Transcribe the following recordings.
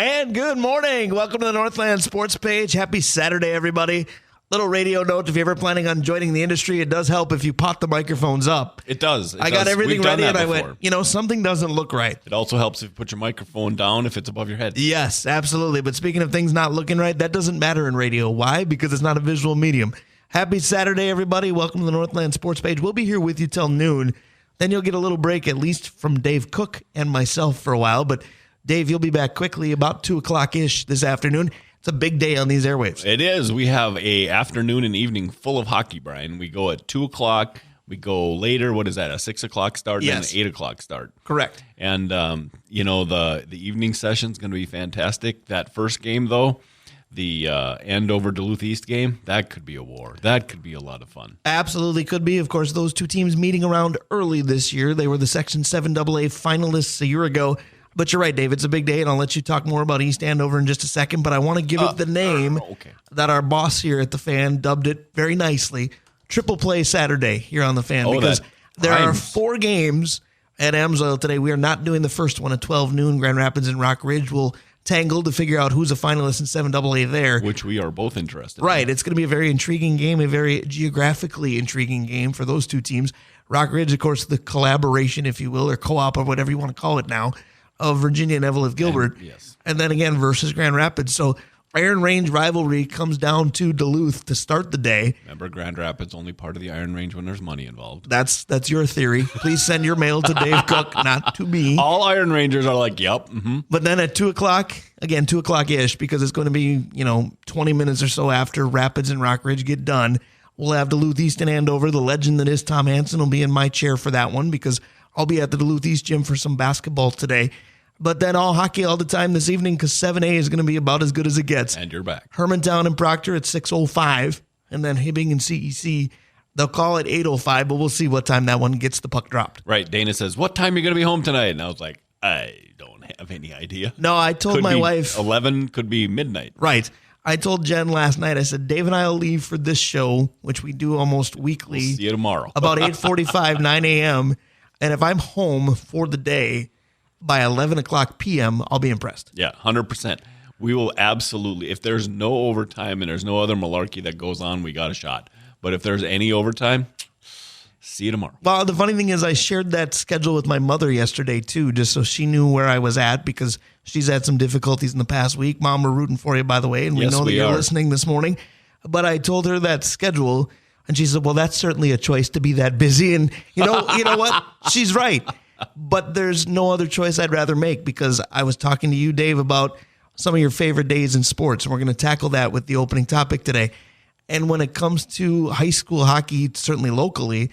And good morning. Welcome to the Northland Sports Page. Happy Saturday, everybody. Little radio note, if you're ever planning on joining the industry, it does help if you pot the microphones up. It does. I got everything ready and I went, something doesn't look right. It also helps if you put your microphone down if it's above your head. Yes, absolutely. But speaking of things not looking right, that doesn't matter in radio. Why? Because it's not a visual medium. Happy Saturday, everybody. Welcome to the Northland Sports Page. We'll be here with you till noon. Then you'll get a little break, at least from Dave Cook and myself for a while. But Dave, you'll be back quickly about 2 o'clock-ish this afternoon. It's a big day on these airwaves. It is. We have a afternoon and evening full of hockey, Brian. We go at 2 o'clock. We go later. What is that, a 6 o'clock start? Yes. And an 8 o'clock start. Correct. And, the evening session's going to be fantastic. That first game, though, the Andover Duluth East game, that could be a war. That could be a lot of fun. Absolutely could be. Of course, those two teams meeting around early this year. They were the Section 7 AA finalists a year ago. But you're right, Dave. It's a big day, and I'll let you talk more about East Andover in just a second. But I want to give it the name that our boss here at the Fan dubbed it very nicely, Triple Play Saturday here on the Fan. Because there are 4 games at Amsoil today. We are not doing the first one at 12 noon. Grand Rapids and Rock Ridge will tangle to figure out who's a finalist in 7 AA there. Which we are both interested in. Right. It's going to be a very intriguing game, a very geographically intriguing game for those two teams. Rock Ridge, of course, the collaboration, if you will, or co-op or whatever you want to call it now, of Virginia and Evelyn Gilbert. And then again versus Grand Rapids. So Iron Range rivalry comes down to Duluth to start the day. Remember, Grand Rapids only part of the Iron Range when there's money involved. That's your theory. Please send your mail to Dave Cook, not to me. All Iron Rangers are like, yep. Mm-hmm. But then at 2 o'clock, again, 2 o'clock-ish, because it's going to be, 20 minutes or so after Rapids and Rock Ridge get done, we'll have Duluth East and Andover. The legend that is Tom Hansen will be in my chair for that one because I'll be at the Duluth East gym for some basketball today. But then all hockey all the time this evening because 7A is going to be about as good as it gets. And you're back. Hermantown and Proctor at 6:05, and then Hibbing and CEC. They'll call it 8:05, but we'll see what time that one gets the puck dropped. Right. Dana says, what time are you going to be home tonight? And I was like, I don't have any idea. No, I told my wife. 11, could be midnight. Right. I told Jen last night, I said, Dave and I will leave for this show, which we do almost weekly. We'll see you tomorrow. About 8:45, 9 a.m. And if I'm home for the day by 11 o'clock p.m., I'll be impressed. Yeah, 100%. We will absolutely. If there's no overtime and there's no other malarkey that goes on, we got a shot. But if there's any overtime, see you tomorrow. Well, the funny thing is I shared that schedule with my mother yesterday, too, just so she knew where I was at because she's had some difficulties in the past week. Mom, we're rooting for you, by the way, and we know that you're listening this morning. But I told her that schedule, and she said, well, that's certainly a choice to be that busy. And you know what? She's right. But there's no other choice I'd rather make because I was talking to you, Dave, about some of your favorite days in sports. And we're going to tackle that with the opening topic today. And when it comes to high school hockey, certainly locally,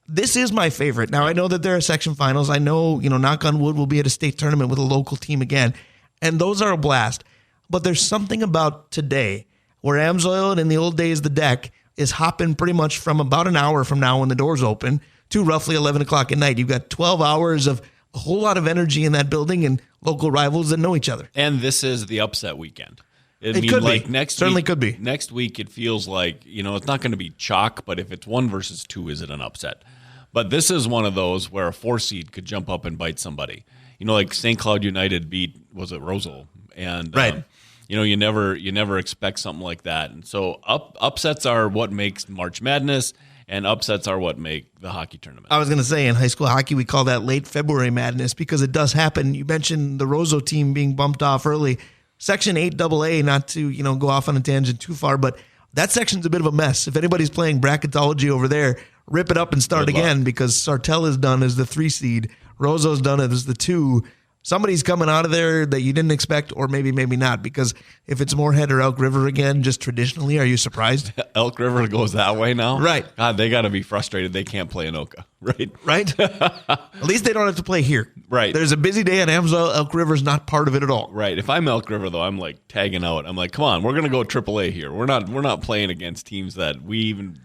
this is my favorite. Now, I know that there are section finals. I know, knock on wood, we'll be at a state tournament with a local team again. And those are a blast. But there's something about today where Amsoil and in the old days, the deck is hopping pretty much from about an hour from now when the doors open to roughly 11 o'clock at night. You've got 12 hours of a whole lot of energy in that building and local rivals that know each other. And this is the upset weekend. It could be. Certainly could be. Next week, it feels like, it's not going to be chalk, but if it's 1 versus 2, is it an upset? But this is one of those where a 4 seed could jump up and bite somebody. Like St. Cloud United beat, was it Rosal? And, right. You never expect something like that. And so upsets are what makes March Madness. And upsets are what make the hockey tournament. I was going to say, in high school hockey, we call that late February madness because it does happen. You mentioned the Roseau team being bumped off early. Section 8 AA, not to go off on a tangent too far, but that section's a bit of a mess. If anybody's playing bracketology over there, rip it up and start again because Sartell is done as the 3 seed. Roseau's done as the 2. Somebody's coming out of there that you didn't expect, or maybe not, because if it's Moorhead or Elk River again, just traditionally, are you surprised? Elk River goes that way now? Right. God, they got to be frustrated they can't play Anoka, right? Right? At least they don't have to play here. Right. There's a busy day at Amsoil. Elk River's not part of it at all. Right. If I'm Elk River, though, I'm like tagging out. I'm like, come on, we're going to go AAA here. We're not playing against teams that we even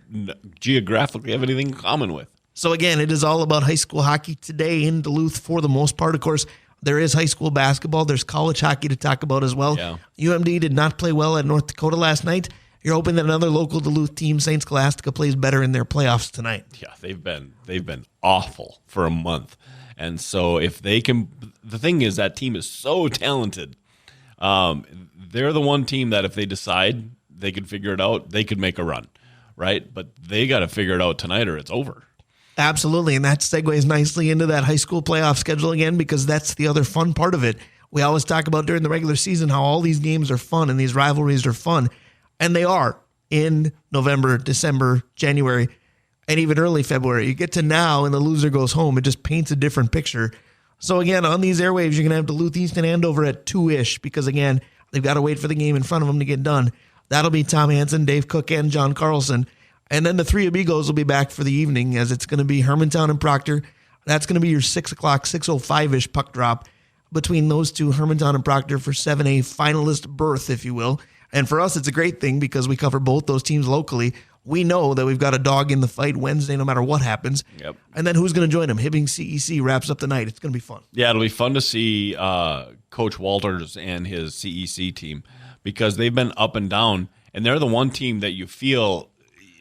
geographically have anything in common with. So, again, it is all about high school hockey today in Duluth for the most part. Of course, there is high school basketball. There's college hockey to talk about as well. Yeah. UMD did not play well at North Dakota last night. You're hoping that another local Duluth team, St. Scholastica, plays better in their playoffs tonight. Yeah, they've been awful for a month. And so if they can, the thing is that team is so talented. They're the one team that if they decide they could figure it out, they could make a run, right? But they got to figure it out tonight or it's over. Absolutely, and that segues nicely into that high school playoff schedule again, because that's the other fun part of it. We always talk about during the regular season how all these games are fun and these rivalries are fun, and they are in November, December, January, and even early February. You get to now and the loser goes home. It just paints a different picture. So again, on these airwaves, you're going to have Duluth East and Andover at 2-ish, because again, they've got to wait for the game in front of them to get done. That'll be Tom Hansen, Dave Cook, and John Carlson. And then the three Amigos will be back for the evening, as it's going to be Hermantown and Proctor. That's going to be your 6 o'clock, 6:05-ish puck drop between those two, Hermantown and Proctor, for 7A finalist berth, if you will. And for us, it's a great thing because we cover both those teams locally. We know that we've got a dog in the fight Wednesday no matter what happens. Yep. And then who's going to join them? Hibbing CEC wraps up the night. It's going to be fun. Yeah, it'll be fun to see Coach Walters and his CEC team, because they've been up and down, and they're the one team that you feel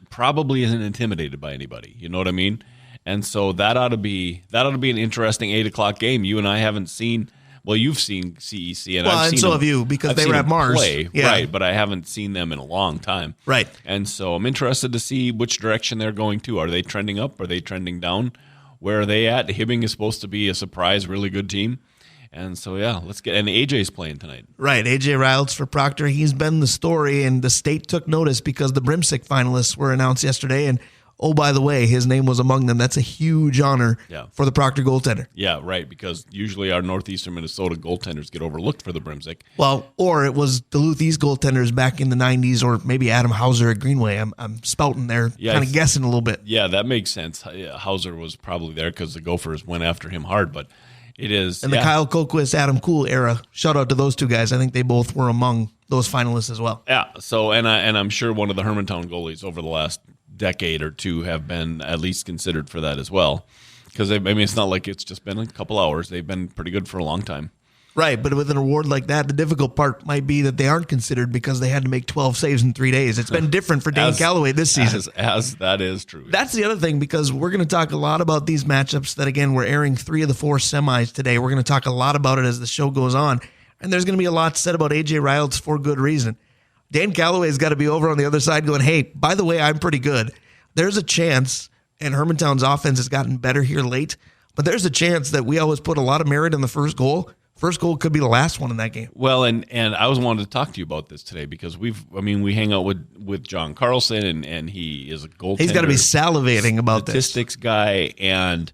probably isn't intimidated by anybody. You know what I mean? And so that ought to be an interesting 8 o'clock game. You and I haven't seen. Well, you've seen CEC, and I've seen so them, have you, because I've they were at Mars, play, right? But I haven't seen them in a long time, right? And so I'm interested to see which direction they're going to. Are they trending up? Are they trending down? Where are they at? Hibbing is supposed to be a surprise, really good team. And so, yeah, let's get – and AJ's playing tonight. Right, AJ Reyelts for Proctor. He's been the story, and the state took notice because the Brimsick finalists were announced yesterday. And, oh, by the way, his name was among them. That's a huge honor for the Proctor goaltender. Yeah, right, because usually our northeastern Minnesota goaltenders get overlooked for the Brimsick. Well, or it was Duluth East goaltenders back in the 90s, or maybe Adam Hauser at Greenway. I'm spouting there, kind of guessing a little bit. Yeah, that makes sense. Hauser was probably there because the Gophers went after him hard, but – it is. And the Kyle Koquist, Adam Kuhl era. Shout out to those two guys. I think they both were among those finalists as well. Yeah. So, and I'm sure one of the Hermantown goalies over the last decade or two have been at least considered for that as well. Because, I mean, it's not like it's just been a couple hours. They've been pretty good for a long time. Right, but with an award like that, the difficult part might be that they aren't considered because they had to make 12 saves in 3 days. It's been different for Dane Calloway this season. As that is true. That's the other thing, because we're going to talk a lot about these matchups that, again, we're airing 3 of the 4 semis today. We're going to talk a lot about it as the show goes on, and there's going to be a lot said about AJ Reyelts for good reason. Dane Calloway's got to be over on the other side going, hey, by the way, I'm pretty good. There's a chance, and Hermantown's offense has gotten better here late, but there's a chance that we always put a lot of merit in the first goal. First goal could be the last one in that game. Well, and I was wanting to talk to you about this today because we hang out with John Carlson, and he is a goaltender. He's got to be salivating about statistics guy, and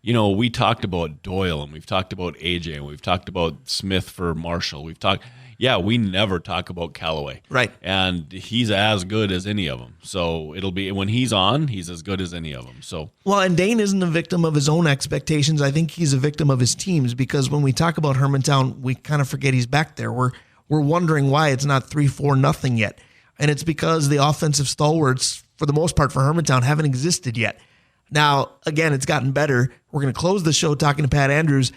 we talked about Doyle, and we've talked about AJ, and we've talked about Smith for Marshall. We never talk about Calloway. Right. And he's as good as any of them. So it'll be, when he's on, he's as good as any of them. So, well, and Dane isn't a victim of his own expectations. I think he's a victim of his team's, because when we talk about Hermantown, we kind of forget he's back there. We're wondering why it's not 3-4-0 yet. And it's because the offensive stalwarts, for the most part for Hermantown, haven't existed yet. Now, again, it's gotten better. We're going to close the show talking to Pat Andrews.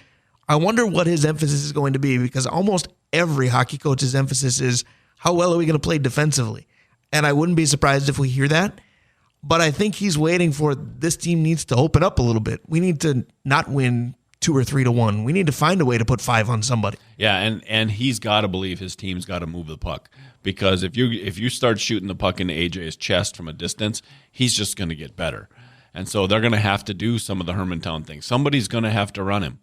I wonder what his emphasis is going to be, because almost every hockey coach's emphasis is, how well are we going to play defensively? And I wouldn't be surprised if we hear that. But I think he's waiting for, this team needs to open up a little bit. We need to not win 2 or 3-1. We need to find a way to put 5 on somebody. Yeah, and he's got to believe his team's got to move the puck, because if you start shooting the puck into AJ's chest from a distance, he's just going to get better. And so they're going to have to do some of the Hermantown things. Somebody's going to have to run him.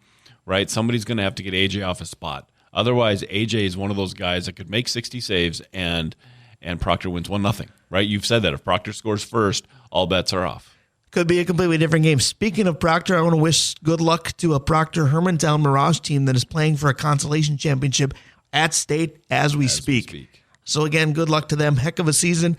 Right, somebody's going to have to get AJ off a spot. Otherwise, AJ is one of those guys that could make 60 saves and Proctor wins 1-0. Right, you've said that if Proctor scores first, all bets are off. Could be a completely different game. Speaking of Proctor, I want to wish good luck to a Proctor Hermantown Mirage team that is playing for a consolation championship at state as we speak. So again, good luck to them. Heck of a season.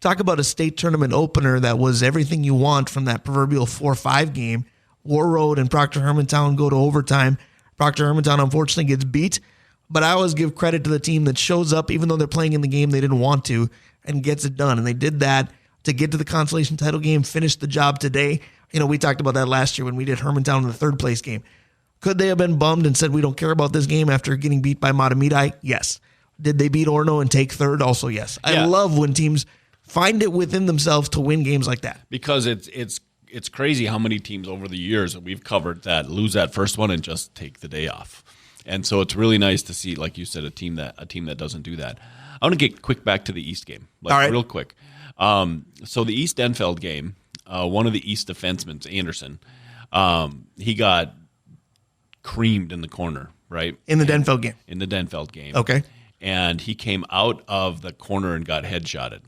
Talk about a state tournament opener that was everything you want from that proverbial 4-5 game. War Road and Proctor Hermantown go to overtime. Proctor Hermantown unfortunately gets beat, but I always give credit to the team that shows up even though they're playing in the game they didn't want to, and gets it done. And they did that to get to the consolation title game, finish the job today. We talked about that last year when we did Hermantown in the third place game. Could they have been bummed and said we don't care about this game after getting beat by Matamidi? Yes. Did they beat Orno and take third? Also yes. Yeah. I love when teams find it within themselves to win games like that. Because it's crazy how many teams over the years that we've covered that lose that first one and just take the day off. And so it's really nice to see, like you said, a team that doesn't do that. I want to get quick back to the East game, real quick. So the East Denfeld game, one of the East defensemen, Anderson, he got creamed in the corner, right? In the Denfeld game. In the Denfeld game. Okay. And he came out of the corner and got headshotted,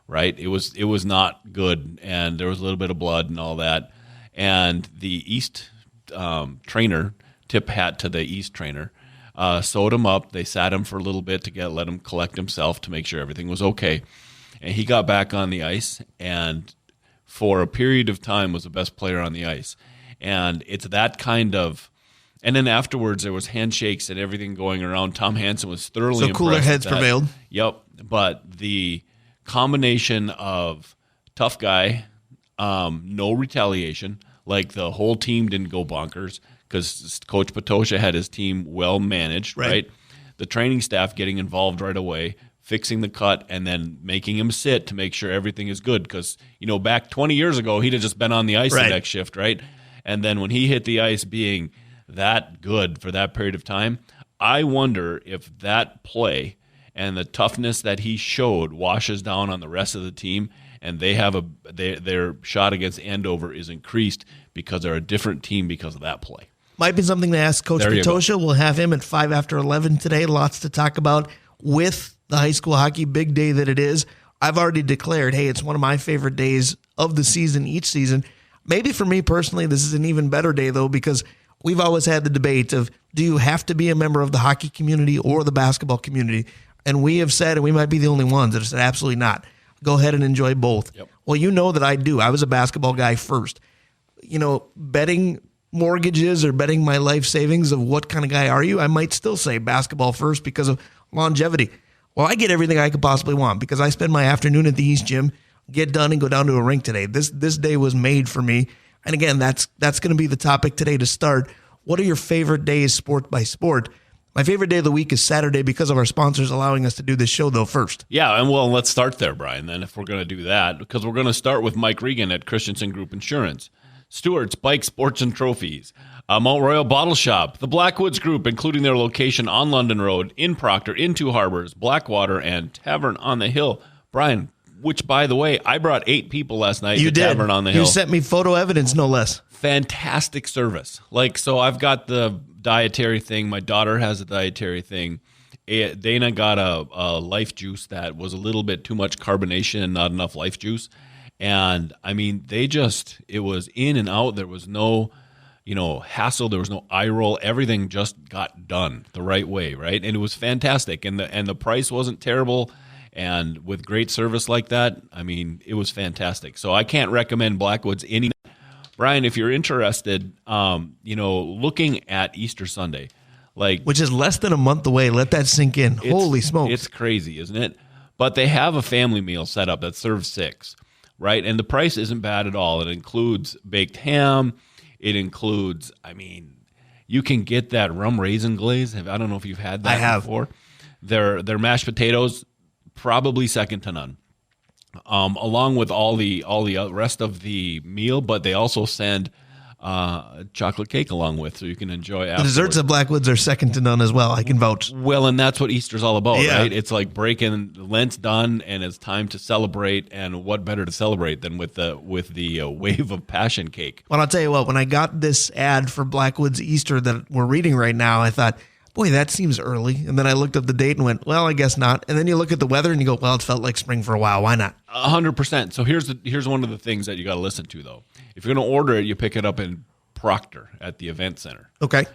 right? It was not good, and there was a little bit of blood and all that. And the East trainer, tip hat to the East trainer, sewed him up. They sat him for a little bit to let him collect himself to make sure everything was okay. And he got back on the ice, and for a period of time was the best player on the ice. And it's that kind of – and then afterwards there was handshakes and everything going around. Tom Hansen was thoroughly impressed. So cooler heads prevailed. Yep. But the combination of tough guy, no retaliation, like the whole team didn't go bonkers because Coach Patosha had his team well managed, right? The training staff getting involved right away, fixing the cut, and then making him sit to make sure everything is good. Because, back 20 years ago, he'd have just been on the ice the next shift, right? And then when he hit the ice being that good for that period of time, I wonder if that play and the toughness that he showed washes down on the rest of the team, and they have their shot against Andover is increased because they're a different team because of that play. Might be something to ask Coach Patosha. We'll have him at 5 after 11 today. Lots to talk about with the high school hockey big day that it is. I've already declared, hey, it's one of my favorite days of the season, each season. Maybe for me personally, this is an even better day, though, because we've always had the debate of, do you have to be a member of the hockey community or the basketball community? And we have said, and we might be the only ones that have said, absolutely not. Go ahead and enjoy both. Yep. Well, you know that I do. I was a basketball guy first. Betting mortgages or betting my life savings of what kind of guy are you, I might still say basketball first because of longevity. Well, I get everything I could possibly want because I spend my afternoon at the East Gym, get done, and go down to a rink today. This day was made for me. And again, that's going to be the topic today to start. What are your favorite days, sport by sport? My favorite day of the week is Saturday because of our sponsors allowing us to do this show, though, first. Yeah, and let's start there, Brian, then, if we're going to do that, because we're going to start with Mike Regan at Christensen Group Insurance, Stewart's Bike Sports and Trophies, Mount Royal Bottle Shop, the Blackwoods Group, including their location on London Road, in Proctor, in Two Harbors, Blackwater, and Tavern on the Hill. Brian, which, by the way, I brought 8 people last night to Tavern on the Hill. You sent me photo evidence, no less. Fantastic service. So I've got the dietary thing. My daughter has a dietary thing. Dana got a Life Juice that was a little bit too much carbonation and not enough Life Juice. And, it was in and out. There was no, hassle. There was no eye roll. Everything just got done the right way, right? And it was fantastic. And the price wasn't terrible. And with great service like that, it was fantastic. So I can't recommend Blackwoods any. Brian, if you're interested, looking at Easter Sunday, which is less than a month away, let that sink in. Holy smokes. It's crazy, isn't it? But they have a family meal set up that serves 6, right? And the price isn't bad at all. It includes baked ham. It includes, you can get that rum raisin glaze. I don't know if you've had that before. Their mashed potatoes, probably second to none. Along with all the rest of the meal, but they also send chocolate cake along with, so you can enjoy afterwards. The desserts at Blackwoods are second to none as well. I can vouch. Well, and that's what Easter's all about, right? It's like breaking Lent's done, and it's time to celebrate. And what better to celebrate than with the wave of passion cake? Well, I'll tell you what. When I got this ad for Blackwoods Easter that we're reading right now, I thought, boy, that seems early. And then I looked up the date and went, well, I guess not. And then you look at the weather and you go, well, it's felt like spring for a while. Why not? 100%. So here's one of the things that you got to listen to, though. If you're going to order it, you pick it up in Proctor at the event center. Okay.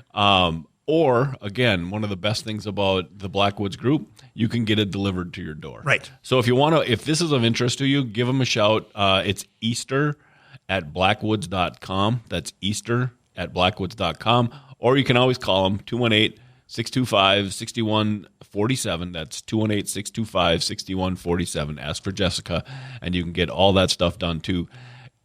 Or, again, one of the best things about the Blackwoods Group, you can get it delivered to your door. Right. So if this is of interest to you, give them a shout. It's Easter@blackwoods.com. That's Easter@blackwoods.com. Or you can always call them, 218-625-6147. That's 218-625-6147. Ask for Jessica, and you can get all that stuff done too.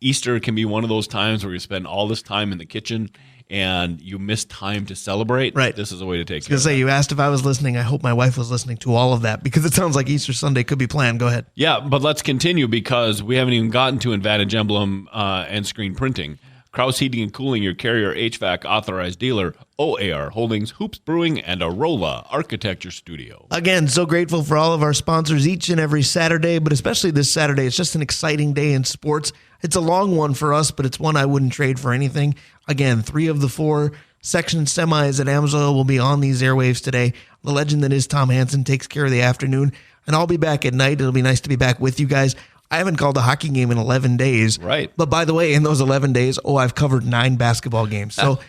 Easter can be one of those times where you spend all this time in the kitchen and you miss time to celebrate. Right. This is a way to take care of it. I was going to say, you asked if I was listening. I hope my wife was listening to all of that because it sounds like Easter Sunday could be planned. Go ahead. Yeah, but let's continue because we haven't even gotten to Advantage Emblem and screen printing. Kraus Heating and Cooling, your Carrier HVAC authorized dealer. OAR Holdings, Hoops Brewing, and Arola Architecture Studio. Again, so grateful for all of our sponsors each and every Saturday, but especially this Saturday. It's just an exciting day in sports. It's a long one for us, but it's one I wouldn't trade for anything. Again, 3 of the 4 section semis at Amsoil will be on these airwaves today. The legend that is Tom Hansen takes care of the afternoon, and I'll be back at night. It'll be nice to be back with you guys. I haven't called a hockey game in 11 days. Right. But by the way, in those 11 days, I've covered 9 basketball games. So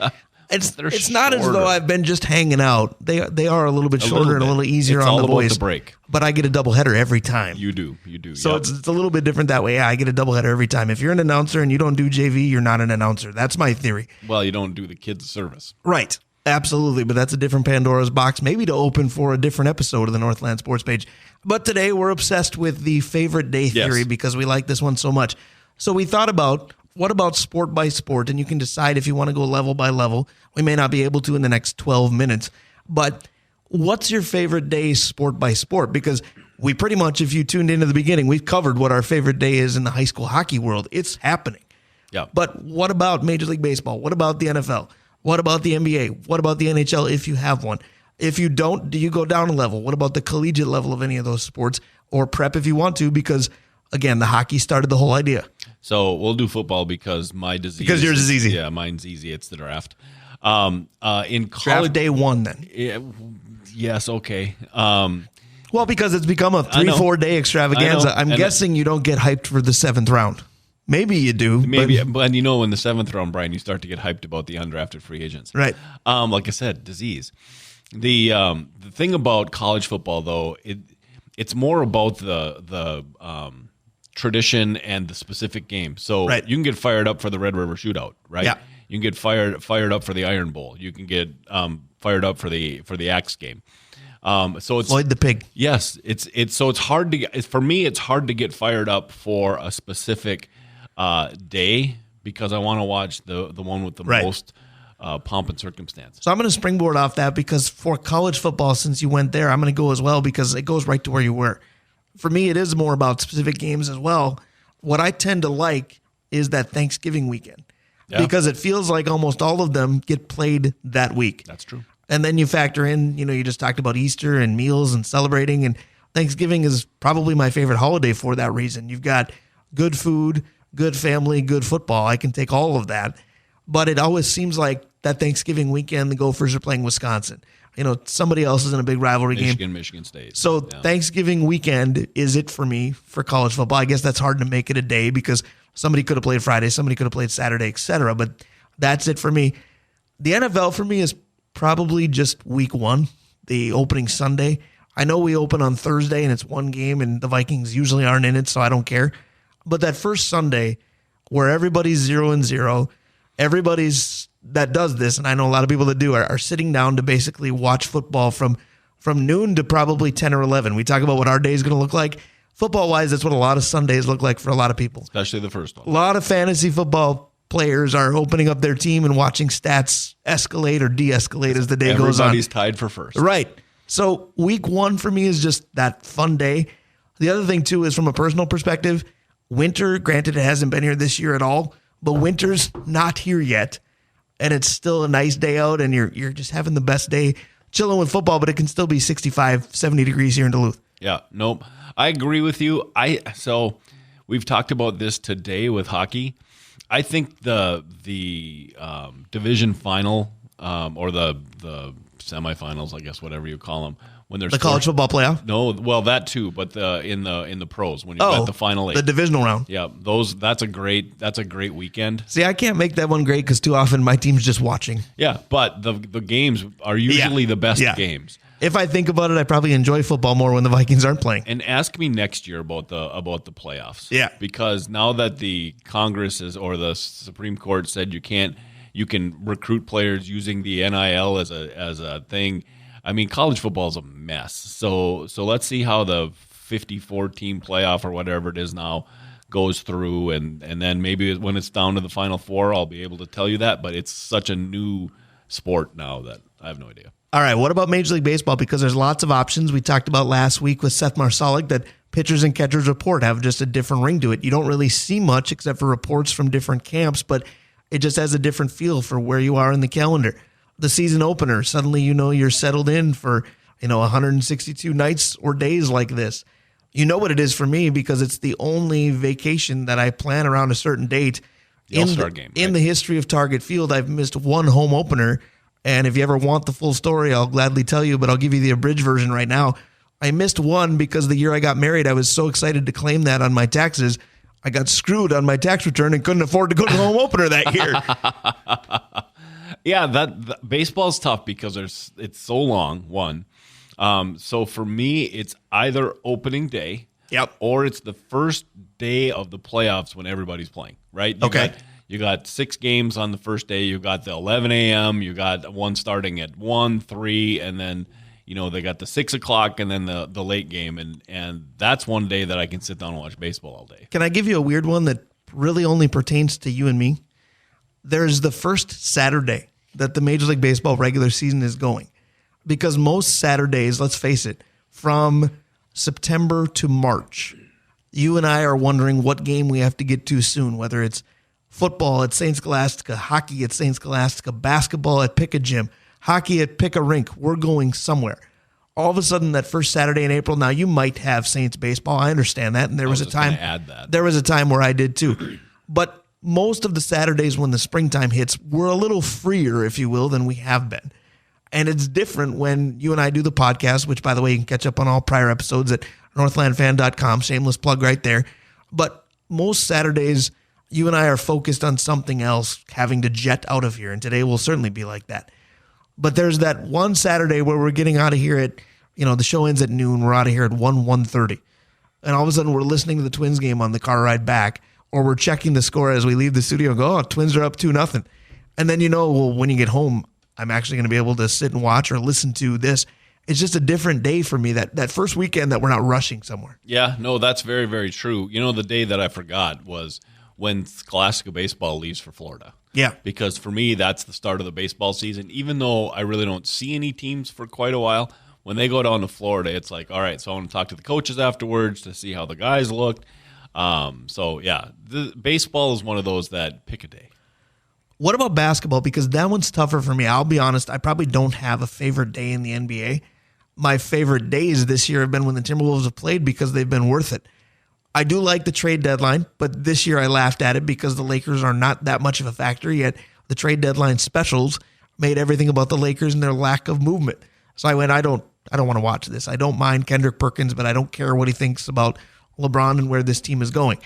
it's not as though I've been just hanging out. They are a little bit shorter and a little easier on the boys. The break. But I get a doubleheader every time. You do. So it's a little bit different that way. Yeah, I get a doubleheader every time. If you're an announcer and you don't do JV, you're not an announcer. That's my theory. Well, you don't do the kids' service. Right. Absolutely, but that's a different Pandora's box, maybe to open for a different episode of the Northland Sports Page. But today we're obsessed with the favorite day theory because we like this one so much. So we thought about, what about sport by sport? And you can decide if you want to go level by level. We may not be able to in the next 12 minutes. But what's your favorite day sport by sport? Because we pretty much, if you tuned into the beginning, we've covered what our favorite day is in the high school hockey world. It's happening. Yeah. But what about Major League Baseball? What about the NFL? What about the NBA? What about the NHL if you have one? If you don't, do you go down a level? What about the collegiate level of any of those sports? Or prep if you want to, because, again, the hockey started the whole idea. So we'll do football because my disease. Because yours is easy. Yeah, mine's easy. It's the draft. In college, draft day 1 then. Yes, okay. Well, because it's become a 3-4 day extravaganza. I'm guessing you don't get hyped for the 7th round. Maybe you do. Maybe, but in the 7th round, Brian, you start to get hyped about the undrafted free agents. Right. Like I said, disease. The thing about college football, though, it's more about the tradition and the specific game. So you can get fired up for the Red River Shootout, right? Yeah. You can get fired up for the Iron Bowl. You can get fired up for the Axe game. So it's Floyd the Pig. Yes, it's hard to get, for me. It's hard to get fired up for a specific day because I want to watch the one with the most pomp and circumstance. So I'm going to springboard off that because for college football, since you went there, I'm going to go as well because it goes right to where you were. For me, it is more about specific games as well. What I tend to like is that Thanksgiving weekend because it feels like almost all of them get played that week. That's true. And then you factor in, you just talked about Easter and meals and celebrating, and Thanksgiving is probably my favorite holiday for that reason. You've got good food, good family, good football. I can take all of that. But it always seems like that Thanksgiving weekend, the Gophers are playing Wisconsin. Somebody else is in a big rivalry game. Michigan State. So Thanksgiving weekend is it for me for college football. I guess that's hard to make it a day because somebody could have played Friday, somebody could have played Saturday, etc. But that's it for me. The NFL for me is probably just week 1, the opening Sunday. I know we open on Thursday and it's one game and the Vikings usually aren't in it, so I don't care. But that first Sunday where everybody's 0-0, everybody's that does this, and I know a lot of people that do, are sitting down to basically watch football from noon to probably 10 or 11. We talk about what our day is going to look like. Football-wise, that's what a lot of Sundays look like for a lot of people. Especially the first one. A lot of fantasy football players are opening up their team and watching stats escalate or de-escalate as the day goes on. Everybody's tied for first. Right. So week 1 for me is just that fun day. The other thing, too, is from a personal perspective, winter, granted it hasn't been here this year at all, but winter's not here yet. And it's still a nice day out, and you're just having the best day chilling with football, but it can still be 65, 70 degrees here in Duluth. Yeah, nope. I agree with you. So we've talked about this today with hockey. I think the division final or the semifinals, I guess, whatever you call them, when there's the college football playoff. No, well that too, but in the pros when you got the final 8, the divisional round. Yeah, that's a great weekend. See, I can't make that one great because too often my team's just watching. Yeah, but the games are usually the best games. If I think about it, I probably enjoy football more when the Vikings aren't playing. And ask me next year about the playoffs. Yeah, because now that the Congress or the Supreme Court said you can recruit players using the NIL as a thing. I mean, college football is a mess. So let's see how the 54-team playoff or whatever it is now goes through, and then maybe when it's down to the Final Four, I'll be able to tell you that. But it's such a new sport now that I have no idea. All right, what about Major League Baseball? Because there's lots of options. We talked about last week with Seth Marsalik that pitchers and catchers report have just a different ring to it. You don't really see much except for reports from different camps, but It just has a different feel for where you are in the calendar. The season opener, suddenly you're settled in for 162 nights or days like this. You know what it is for me because it's the only vacation that I plan around a certain date. The All-Star game. In the history of Target Field, I've missed one home opener. And if you ever want the full story, I'll gladly tell you, but I'll give you the abridged version right now. I missed one because the year I got married, I was so excited to claim that on my taxes. I got screwed on my tax return and couldn't afford to go to the home opener that year. Yeah, that baseball's tough because it's so long, one. So for me, it's either opening day, or it's the first day of the playoffs when everybody's playing, right? You got 6 games on the first day. You got the 11 a.m. You got one starting at 1, 3, and then they got the 6 o'clock and then the late game, and that's one day that I can sit down and watch baseball all day. Can I give you a weird one that really only pertains to you and me? There's the first Saturday that the Major League Baseball regular season is going. Because most Saturdays, let's face it, from September to March, you and I are wondering what game we have to get to soon, whether it's football at St. Scholastica, hockey at St. Scholastica, basketball at Pick a Gym, hockey at Pick a Rink. We're going somewhere. All of a sudden, that first Saturday in April, now you might have Saints baseball. I understand that. And there was a time. There was a time where I did too. But most of the Saturdays when the springtime hits, we're a little freer, if you will, than we have been. And it's different when you and I do the podcast, which, by the way, you can catch up on all prior episodes at northlandfan.com. Shameless plug right there. But most Saturdays, you and I are focused on something else, having to jet out of here. And today will certainly be like that. But there's that one Saturday where we're getting out of here at, the show ends at noon. We're out of here at 1:30. And all of a sudden we're listening to the Twins game on the car ride back, or we're checking the score as we leave the studio and go, oh, Twins are up 2-0. And then when you get home, I'm actually going to be able to sit and watch or listen to this. It's just a different day for me, that first weekend that we're not rushing somewhere. Yeah, no, that's very, very true. The day that I forgot was when Scholastica baseball leaves for Florida. Yeah. Because for me, that's the start of the baseball season. Even though I really don't see any teams for quite a while, when they go down to Florida, it's like, all right, so I want to talk to the coaches afterwards to see how the guys looked. The baseball is one of those that pick a day. What about basketball? Because that one's tougher for me. I'll be honest, I probably don't have a favorite day in the NBA. My favorite days this year have been when the Timberwolves have played because they've been worth it. I do like the trade deadline, but this year I laughed at it because the Lakers are not that much of a factor yet. The trade deadline specials made everything about the Lakers and their lack of movement. So I went, I don't want to watch this. I don't mind Kendrick Perkins, but I don't care what he thinks about LeBron and where this team is going.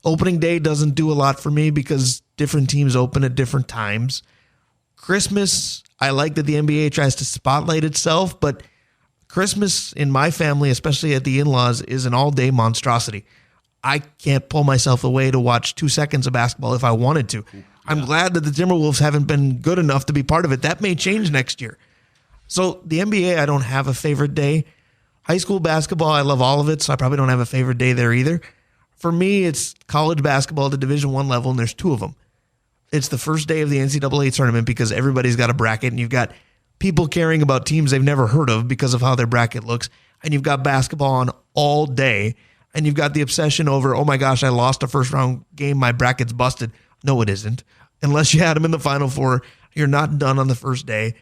Opening day doesn't do a lot for me because different teams open at different times. Christmas, I like that the NBA tries to spotlight itself, but Christmas in my family, especially at the in-laws, is an all-day monstrosity. I can't pull myself away to watch 2 seconds of basketball if I wanted to. Yeah. I'm glad that the Timberwolves haven't been good enough to be part of it. That may change next year. So the NBA, I don't have a favorite day. High school basketball, I love all of it, so I probably don't have a favorite day there either. For me, it's college basketball at the Division I level, and there's 2 of them. It's the first day of the NCAA tournament because everybody's got a bracket, and you've got people caring about teams they've never heard of because of how their bracket looks, and you've got basketball on all day, and you've got the obsession over, oh my gosh, I lost a first-round game, my bracket's busted. No, it isn't. Unless you had them in the Final Four, you're not done on the first day.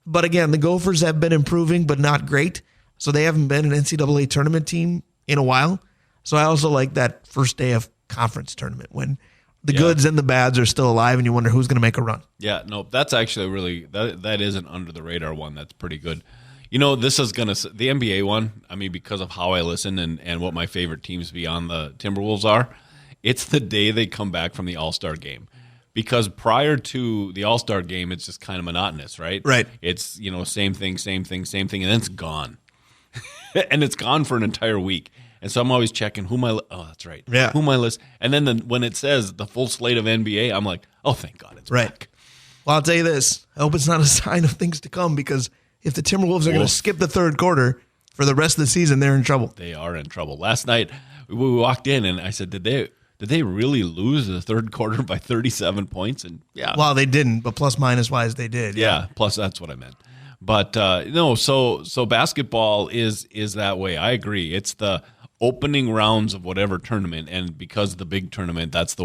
But again, the Gophers have been improving, but not great, so they haven't been an NCAA tournament team in a while. So I also like that first day of conference tournament when the goods and the bads are still alive and you wonder who's going to make a run. Yeah, no, that's actually really, that is an under-the-radar one. That's pretty good. This is going to, the NBA one, I mean, because of how I listen and what my favorite teams beyond the Timberwolves are, it's the day they come back from the All-Star game. Because prior to the All-Star game, it's just kind of monotonous, right? Right. It's, same thing, and then it's gone. And it's gone for an entire week. And so I'm always checking that's right. Yeah. Who am I listening? And then when it says the full slate of NBA, I'm like, oh, thank God it's back. Well, I'll tell you this. I hope it's not a sign of things to come because if the Timberwolves are going to skip the third quarter for the rest of the season, they're in trouble. They are in trouble. Last night, we walked in and I said, did they really lose the third quarter by 37 points? And yeah. Well, they didn't, but plus-minus wise, they did. Yeah, plus that's what I meant. But no, so basketball is that way. I agree. It's the opening rounds of whatever tournament, and because the big tournament, that's the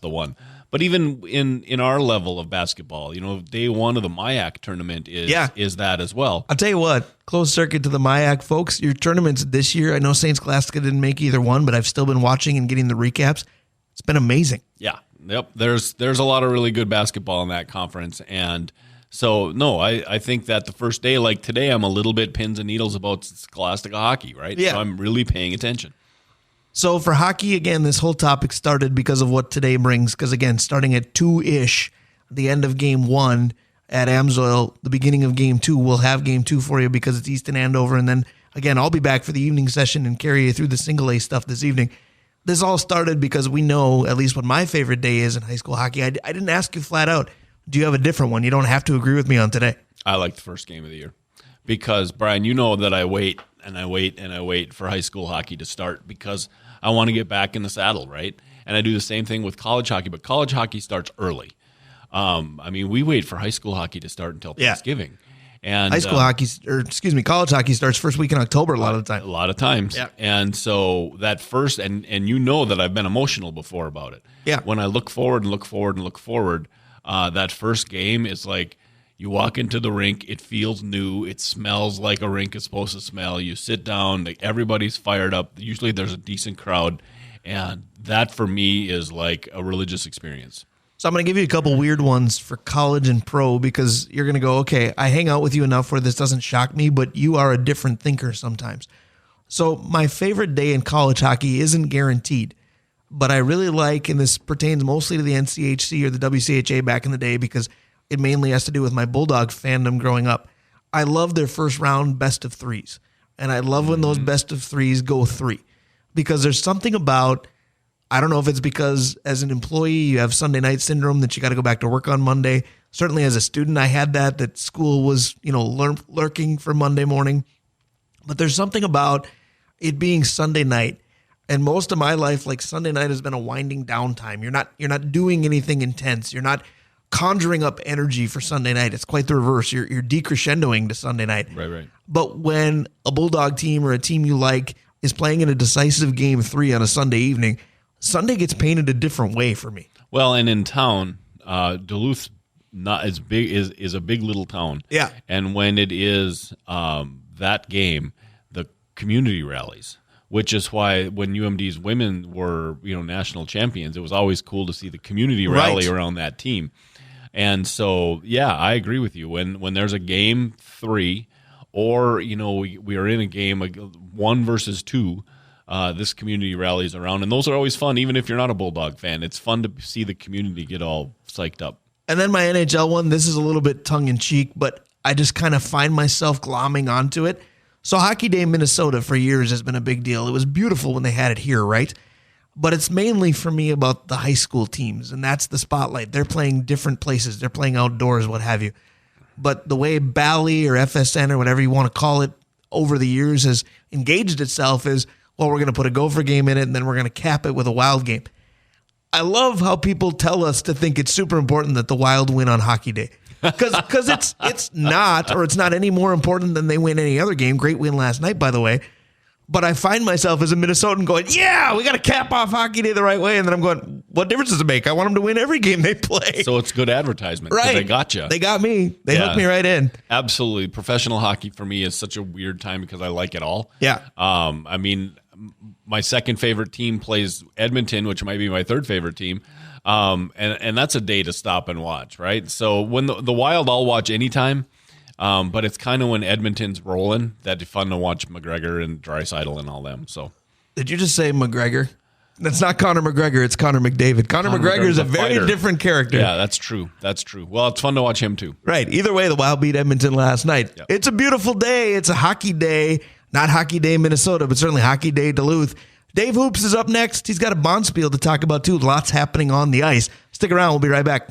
one. But even in our level of basketball, day one of the MIAC tournament is that as well. I'll tell you what, closed circuit to the MIAC folks, your tournaments this year, I know St. Scholastica didn't make either one, but I've still been watching and getting the recaps. It's been amazing. Yeah. Yep. There's a lot of really good basketball in that conference. And so, no, I think that the first day, like today, I'm a little bit pins and needles about Scholastica hockey, right? Yeah. So I'm really paying attention. So for hockey, again, this whole topic started because of what today brings. Because, again, starting at 2-ish, the end of Game 1 at Amsoil, the beginning of Game 2, we'll have Game 2 for you because it's Easton Andover. And then, again, I'll be back for the evening session and carry you through the single A stuff this evening. This all started because we know at least what my favorite day is in high school hockey. I didn't ask you flat out, do you have a different one? You don't have to agree with me on today. I like the first game of the year because, Brian, you know that I wait and I wait and I wait for high school hockey to start because I want to get back in the saddle, right? And I do the same thing with college hockey, but college hockey starts early. We wait for high school hockey to start until Thanksgiving. And high school college hockey starts first week in October a lot of the time. A lot of times. Yeah. And so that first, and you know that I've been emotional before about it. Yeah. When I look forward and look forward and look forward, that first game is like you walk into the rink, it feels new, it smells like a rink is supposed to smell. You sit down, everybody's fired up. Usually there's a decent crowd, and that for me is like a religious experience. So I'm going to give you a couple weird ones for college and pro because you're going to go, okay, I hang out with you enough where this doesn't shock me, but you are a different thinker sometimes. So my favorite day in college hockey isn't guaranteed, but I really like, and this pertains mostly to the NCHC or the WCHA back in the day because it mainly has to do with my Bulldog fandom growing up. I love their first round best of threes, and I love when those best of threes go 3 because there's something about, I don't know if it's because as an employee you have Sunday night syndrome that you got to go back to work on Monday. Certainly as a student I had that school was, lurking for Monday morning. But there's something about it being Sunday night. And most of my life, like Sunday night has been a winding down time. You're not doing anything intense. You're not conjuring up energy for Sunday night. It's quite the reverse. You're decrescendoing to Sunday night. Right. But when a Bulldog team or a team you like is playing in a decisive game 3 on a Sunday evening, Sunday gets painted a different way for me. Well, and in town, Duluth not as big is a big little town. Yeah. And when it is that game, the community rallies, which is why when UMD's women were national champions, it was always cool to see the community rally around that team. And so, yeah, I agree with you. When there's a game 3, or we are in a game 1 versus 2. This community rallies around, and those are always fun, even if you're not a Bulldog fan. It's fun to see the community get all psyched up. And then my NHL one, this is a little bit tongue-in-cheek, but I just kind of find myself glomming onto it. So Hockey Day Minnesota for years has been a big deal. It was beautiful when they had it here, right? But it's mainly for me about the high school teams, and that's the spotlight. They're playing different places. They're playing outdoors, what have you. But the way Bally or FSN or whatever you want to call it over the years has engaged itself is, well, we're going to put a Gopher game in it, and then we're going to cap it with a Wild game. I love how people tell us to think it's super important that the Wild win on Hockey Day. Because it's not, or it's not any more important than they win any other game. Great win last night, by the way. But I find myself as a Minnesotan going, yeah, we got to cap off Hockey Day the right way. And then I'm going, what difference does it make? I want them to win every game they play. So it's good advertisement. Right. They got you. They got me. They hooked me right in. Absolutely. Professional hockey for me is such a weird time because I like it all. Yeah. My second favorite team plays Edmonton, which might be my third favorite team. And that's a day to stop and watch, right? So when the Wild, I'll watch anytime. But it's kind of when Edmonton's rolling that it's fun to watch McGregor and Draisaitl and all them. So, did you just say McGregor? That's not Conor McGregor. It's Connor McDavid. Conor McGregor is a very different character. Yeah, that's true. Well, it's fun to watch him too. Right. Either way, the Wild beat Edmonton last night. Yep. It's a beautiful day. It's a hockey day. Not Hockey Day Minnesota, but certainly Hockey Day Duluth. Dave Hoops is up next. He's got a Bonspiel to talk about too. Lots happening on the ice. Stick around. We'll be right back.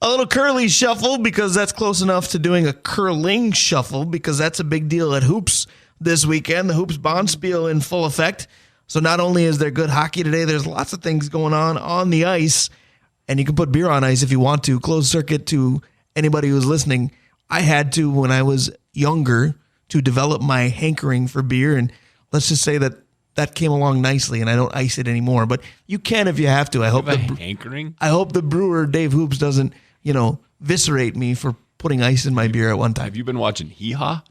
A little curly shuffle because that's close enough to doing a curling shuffle because that's a big deal at Hoops this weekend. The Hoops Bonspiel in full effect. So not only is there good hockey today, there's lots of things going on the ice, and you can put beer on ice if you want to. Closed circuit to anybody who's listening. I had to, when I was younger, to develop my hankering for beer, and let's just say that that came along nicely, and I don't ice it anymore. But you can if you have to. I hope hankering. I hope the brewer Dave Hoops doesn't, viscerate me for putting ice in my beer at one time. Have you been watching Hee Haw?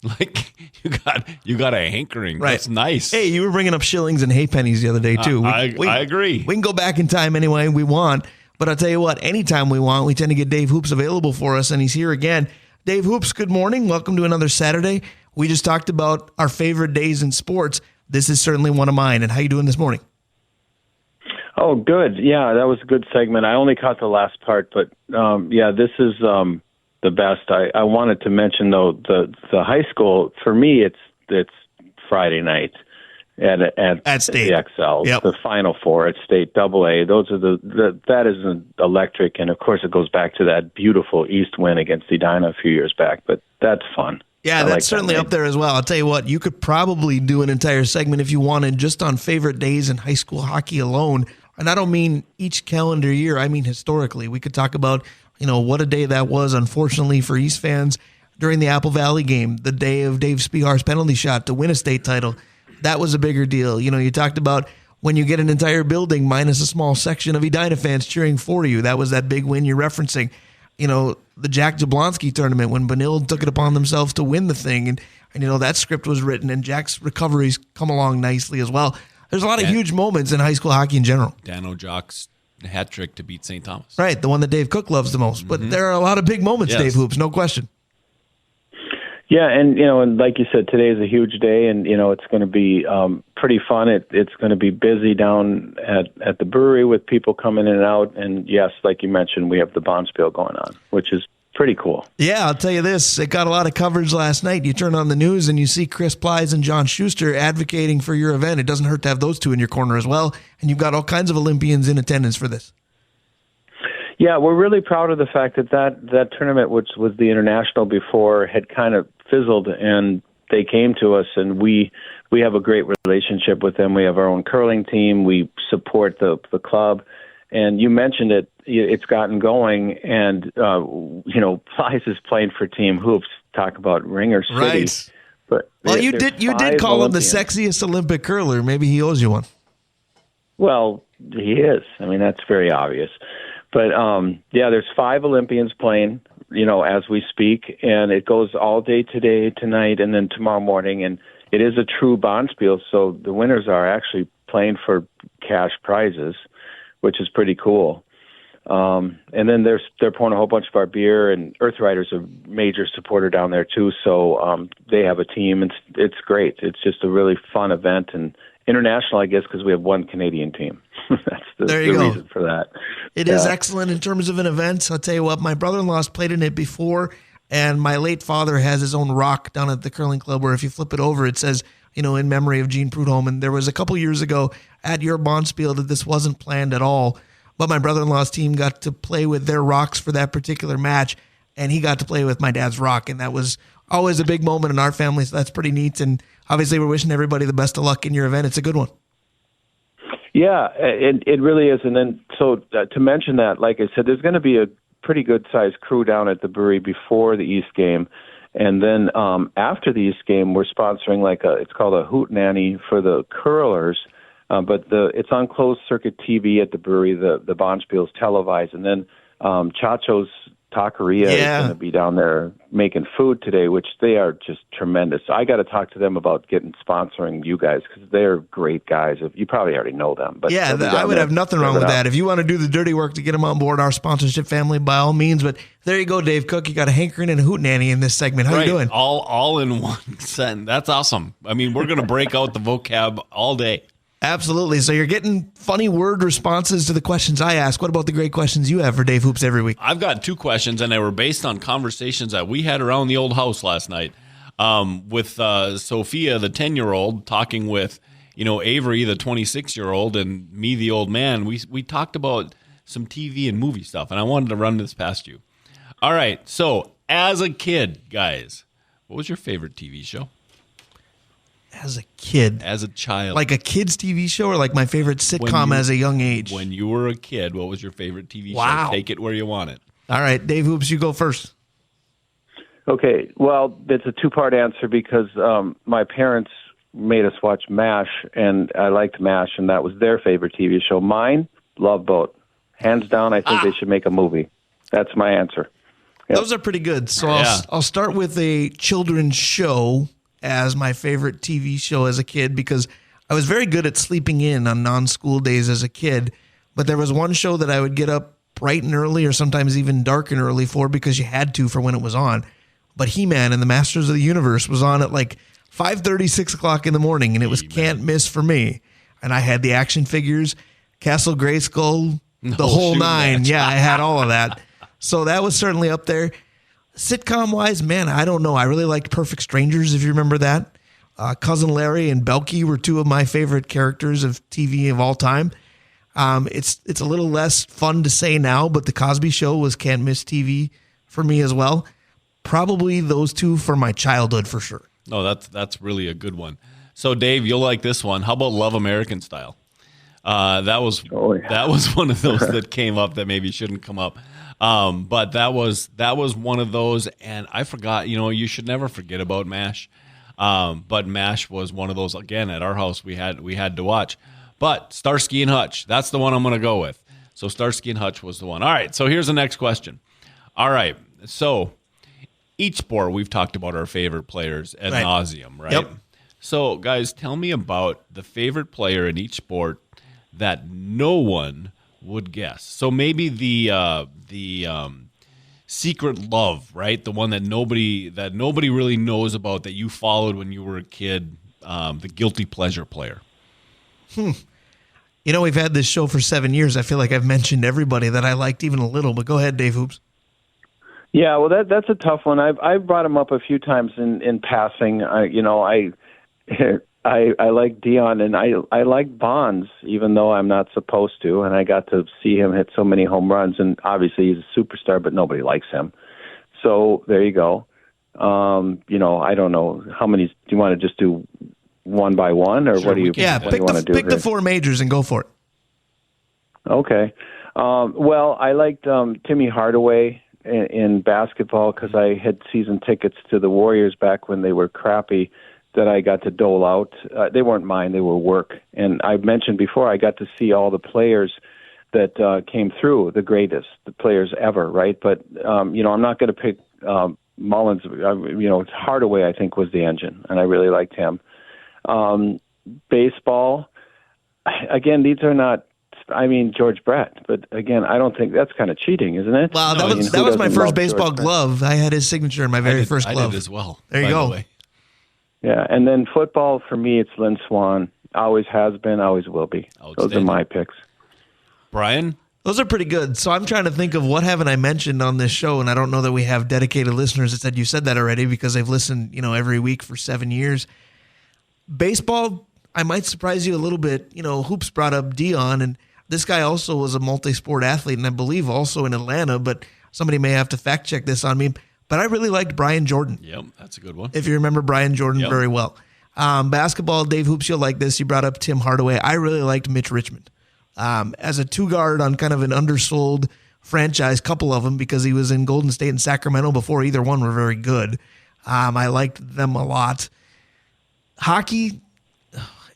Like you got a hankering. Right. That's nice. Hey, you were bringing up shillings and halfpennies the other day too. I agree. We can go back in time any way we want, but I'll tell you what, anytime we want, we tend to get Dave Hoops available for us, and he's here again. Dave Hoops, good morning. Welcome to another Saturday. We just talked about our favorite days in sports. This is certainly one of mine. And how you doing this morning? Oh, good. Yeah, that was a good segment. I only caught the last part, but this is the best. I wanted to mention though the high school. For me, it's Friday night at State. The XL, yep. The Final Four at State AA. Those are that is electric, and of course it goes back to that beautiful East win against Edina a few years back. But that's fun. Yeah, that's certainly up there as well. I'll tell you what, you could probably do an entire segment if you wanted just on favorite days in high school hockey alone. And I don't mean each calendar year. I mean historically. We could talk about, what a day that was, unfortunately, for East fans during the Apple Valley game, the day of Dave Spihar's penalty shot to win a state title. That was a bigger deal. You talked about when you get an entire building minus a small section of Edina fans cheering for you. That was that big win you're referencing. The Jack Jablonski tournament when Benilde took it upon themselves to win the thing. And that script was written, and Jack's recoveries come along nicely as well. There's a lot of huge moments in high school hockey in general. Dan O'Jock's hat trick to beat St. Thomas. Right, the one that Dave Cook loves the most. But there are a lot of big moments, yes. Dave Hoops, no question. Yeah, and like you said, today is a huge day, and it's going to be pretty fun. It's going to be busy down at the brewery with people coming in and out. And yes, like you mentioned, we have the Bonspiel going on, which is pretty cool. Yeah, I'll tell you this. It got a lot of coverage last night. You turn on the news and you see Chris Plies and John Schuster advocating for your event. It doesn't hurt to have those two in your corner as well. And you've got all kinds of Olympians in attendance for this. Yeah, we're really proud of the fact that tournament, which was the international before, had kind of fizzled, and they came to us, and we have a great relationship with them. We have our own curling team. We support the club. And you mentioned it, it's gotten going, and, Plies is playing for Team Hoops. Talk about Ringer City. Right. But you did call him the sexiest Olympic curler. Maybe he owes you one. Well, he is. I mean, that's very obvious. But, there's 5 Olympians playing, as we speak, and it goes all day today, tonight, and then tomorrow morning, and it is a true Bonspiel, so the winners are actually playing for cash prizes, which is pretty cool. And then they're pouring a whole bunch of our beer, and Earthrider's a major supporter down there, too, so they have a team, and it's great. It's just a really fun event, and international, I guess, because we have one Canadian team. That's the reason for that. It is excellent in terms of an event. I'll tell you what, my brother-in-law's played in it before, and my late father has his own rock down at the curling club where if you flip it over, it says, in memory of Gene Prudhomme. And there was a couple years ago at your Bonspiel that this wasn't planned at all, but my brother-in-law's team got to play with their rocks for that particular match, and he got to play with my dad's rock, and that was always a big moment in our family, so that's pretty neat. And obviously we're wishing everybody the best of luck in your event. It's a good one. Yeah, it really is. And then, so to mention that, like I said, there's going to be a pretty good-sized crew down at the brewery before the East game. And then after the East game, we're sponsoring it's called a Hoot Nanny for the curlers. But it's on closed circuit TV at the brewery. The Bonspiel's televised. And then Chacho's Taqueria is going to be down there making food today, which they are just tremendous. I got to talk to them about sponsoring you guys because they're great guys. You probably already know them. But I would have nothing wrong with that. If you want to do the dirty work to get them on board our sponsorship family, by all means. But there you go, Dave Cook. You got a hankering and a hootenanny in this segment. How you doing? All in one sentence. That's awesome. I mean, we're going to break out the vocab all day. Absolutely. So you're getting funny word responses to the questions I ask. What about the great questions you have for Dave Hoops every week? I've got 2 questions, and they were based on conversations that we had around the old house last night with Sophia, the 10-year-old, talking with Avery, the 26-year-old, and me, the old man. We talked about some TV and movie stuff, and I wanted to run this past you. All right. So as a kid, guys, what was your favorite TV show? As a kid. As a child. Like a kid's TV show or like my favorite sitcom as a young age? When you were a kid, what was your favorite TV show? Take it where you want it. All right, Dave Hoops, you go first. Okay, well, it's a 2-part answer because my parents made us watch MASH, and I liked MASH, and that was their favorite TV show. Mine, Love Boat. Hands down, I think they should make a movie. That's my answer. Yep. Those are pretty good. So I'll start with a children's show as my favorite TV show as a kid, because I was very good at sleeping in on non-school days as a kid. But there was one show that I would get up bright and early, or sometimes even dark and early for, because you had to for when it was on. But He-Man and the Masters of the Universe was on at like 5:30, 6 o'clock in the morning, and it was can't miss for me. And I had the action figures, Castle Grayskull, the whole nine. Yeah, I had all of that. So that was certainly up there. Sitcom-wise, man, I don't know. I really liked Perfect Strangers, if you remember that. Cousin Larry and Belky were two of my favorite characters of TV of all time. It's a little less fun to say now, but The Cosby Show was can't miss TV for me as well. Probably those two for my childhood for sure. Oh, that's really a good one. So, Dave, you'll like this one. How about Love American Style? That was one of those that came up that maybe shouldn't come up. But that was one of those, and I forgot. You should never forget about MASH. But MASH was one of those. Again, at our house, we had to watch. But Starsky and Hutch, that's the one I'm going to go with. So Starsky and Hutch was the one. All right. So here's the next question. All right. So each sport, we've talked about our favorite players ad nauseum, right? Yep. So guys, tell me about the favorite player in each sport that no one would guess. So maybe the secret love, right? The one that nobody really knows about, that you followed when you were a kid. The guilty pleasure player. We've had this show for 7 years. I feel like I've mentioned everybody that I liked even a little. But go ahead, Dave Hoops. Yeah, well, that's a tough one. I've brought him up a few times in passing. I like Dion, and I like Bonds, even though I'm not supposed to. And I got to see him hit so many home runs, and obviously he's a superstar, but nobody likes him. So there you go. I don't know how many. Do you want to just do one by one, or sure, what do you? Yeah, pick the four majors and go for it. Okay. Well, I liked Timmy Hardaway in basketball, because I had season tickets to the Warriors back when they were crappy that I got to dole out. They weren't mine, they were work. And I mentioned before, I got to see all the players that came through, the greatest, the players ever, right? But, I'm not going to pick Mullins. Hardaway, I think, was the engine, and I really liked him. Baseball, again, these are not, George Brett, but again, I don't think that's kind of cheating, isn't it? Wow, that was my first baseball glove. I had his signature in my very first glove. I did as well. There you go. Yeah, and then football, for me, it's Lynn Swann. Always has been, always will be. Those are my picks. Brian? Those are pretty good. So I'm trying to think of what haven't I mentioned on this show, and I don't know that we have dedicated listeners that said you said that already, because they've listened, every week for 7 years. Baseball, I might surprise you a little bit. Hoops brought up Dion, and this guy also was a multi-sport athlete, and I believe also in Atlanta, but somebody may have to fact check this on me. But I really liked Brian Jordan. Yep, that's a good one. If you remember Brian Jordan very well. Basketball, Dave Hoops, you'll like this. You brought up Tim Hardaway. I really liked Mitch Richmond. As a two-guard on kind of an undersold franchise, couple of them, because he was in Golden State and Sacramento before either one were very good. I liked them a lot. Hockey,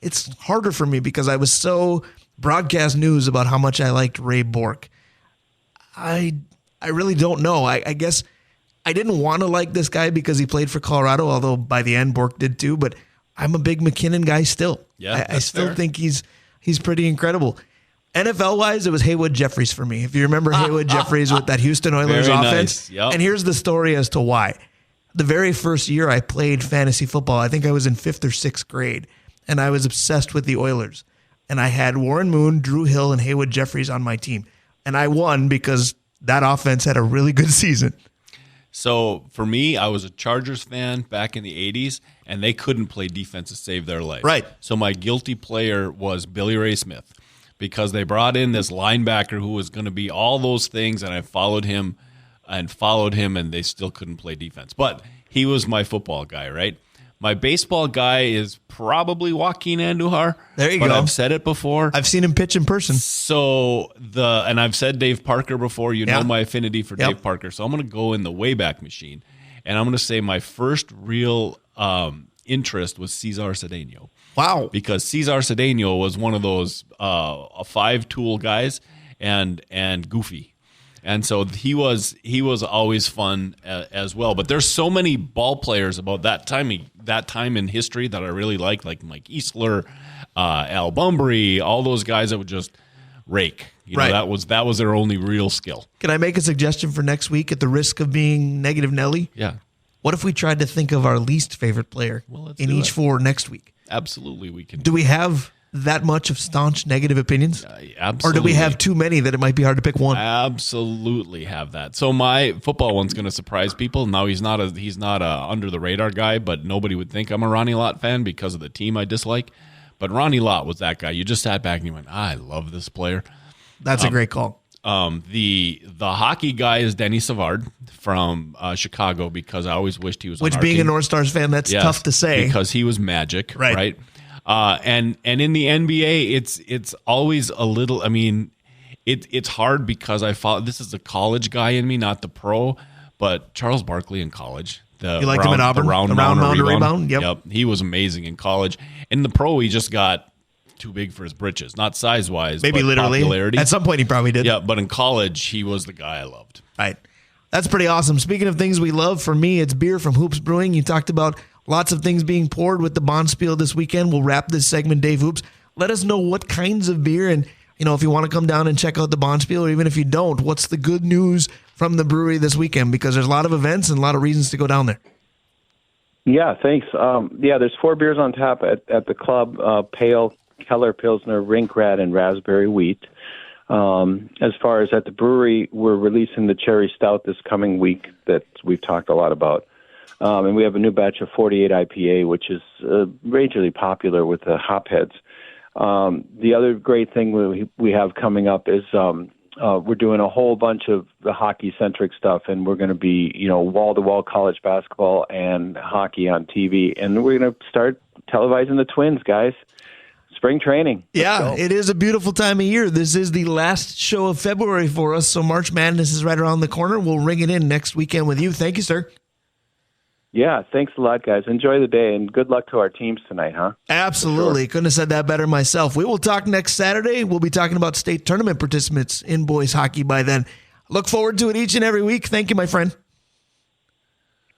it's harder for me because I was so broadcast news about how much I liked Ray Bourque. I really don't know. I guess I didn't want to like this guy because he played for Colorado, although by the end Bourque did too, but I'm a big McKinnon guy still. Yeah, I still think he's pretty incredible. NFL-wise, it was Haywood Jeffries for me. If you remember Haywood Jeffries with that Houston Oilers offense. Nice. Yep. And here's the story as to why. The very first year I played fantasy football, I think I was in 5th or 6th grade, and I was obsessed with the Oilers. And I had Warren Moon, Drew Hill, and Haywood Jeffries on my team. And I won because that offense had a really good season. So for me, I was a Chargers fan back in the 80s, and they couldn't play defense to save their life. Right. So my guilty player was Billy Ray Smith, because they brought in this linebacker who was going to be all those things, and I followed him, and they still couldn't play defense. But he was my football guy, right? My baseball guy is probably Joaquin Andujar. There you go. But I've said it before. I've seen him pitch in person. So and I've said Dave Parker before. You know my affinity for Dave Parker. So I'm going to go in the Wayback Machine, and I'm going to say my first real interest was Cesar Cedeno. Wow. Because Cesar Cedeno was one of those 5-tool guys and goofy. And so he was always fun as well. But there's so many ball players about that time in history that I really like Mike Eastler, Al Bunbury, all those guys that would just rake. Right. That was their only real skill. Can I make a suggestion for next week at the risk of being negative Nelly? Yeah. What if we tried to think of our least favorite player in each four next week? Absolutely, we can. Do we have that much of staunch negative opinions? Absolutely. Or do we have too many that it might be hard to pick one? Absolutely have that. So my football one's going to surprise people. Now he's not a under the radar guy, but nobody would think I'm a Ronnie Lott fan because of the team I dislike. But Ronnie Lott was that guy. You just sat back and you went, I love this player. That's a great call. The hockey guy is Denny Savard from Chicago, because I always wished he was Which, on our being team. a North Stars fan, that's tough to say. Because he was magic, right? And in the NBA, it's always a little. I mean, it's hard because I follow. This is the college guy in me, not the pro. But Charles Barkley in college, you liked him at Auburn, the round mound rebound. Yep, he was amazing in college. In the pro, he just got too big for his britches, not size wise, maybe but literally. Popularity. At some point, he probably did. Yeah, but in college, he was the guy I loved. Right. That's pretty awesome. Speaking of things we love, for me, it's beer from Hoops Brewing. You talked about lots of things being poured with the Bonspiel this weekend. We'll wrap this segment, Dave Hoops. Let us know what kinds of beer, and if you want to come down and check out the Bonspiel, or even if you don't, what's the good news from the brewery this weekend? Because there's a lot of events and a lot of reasons to go down there. Yeah, thanks. There's 4 beers on tap at the club: Pale, Keller Pilsner, Rink Rat, and Raspberry Wheat. As far as at the brewery, we're releasing the Cherry Stout this coming week that we've talked a lot about. And we have a new batch of 48 IPA, which is majorly popular with the hopheads. The other great thing we have coming up is we're doing a whole bunch of the hockey-centric stuff, and we're going to be, wall-to-wall college basketball and hockey on TV. And we're going to start televising the Twins, guys. Spring training. Yeah, it is a beautiful time of year. This is the last show of February for us, so March Madness is right around the corner. We'll ring it in next weekend with you. Thank you, sir. Yeah, thanks a lot, guys. Enjoy the day, and good luck to our teams tonight, huh? Absolutely. Sure. Couldn't have said that better myself. We will talk next Saturday. We'll be talking about state tournament participants in boys hockey by then. Look forward to it each and every week. Thank you, my friend.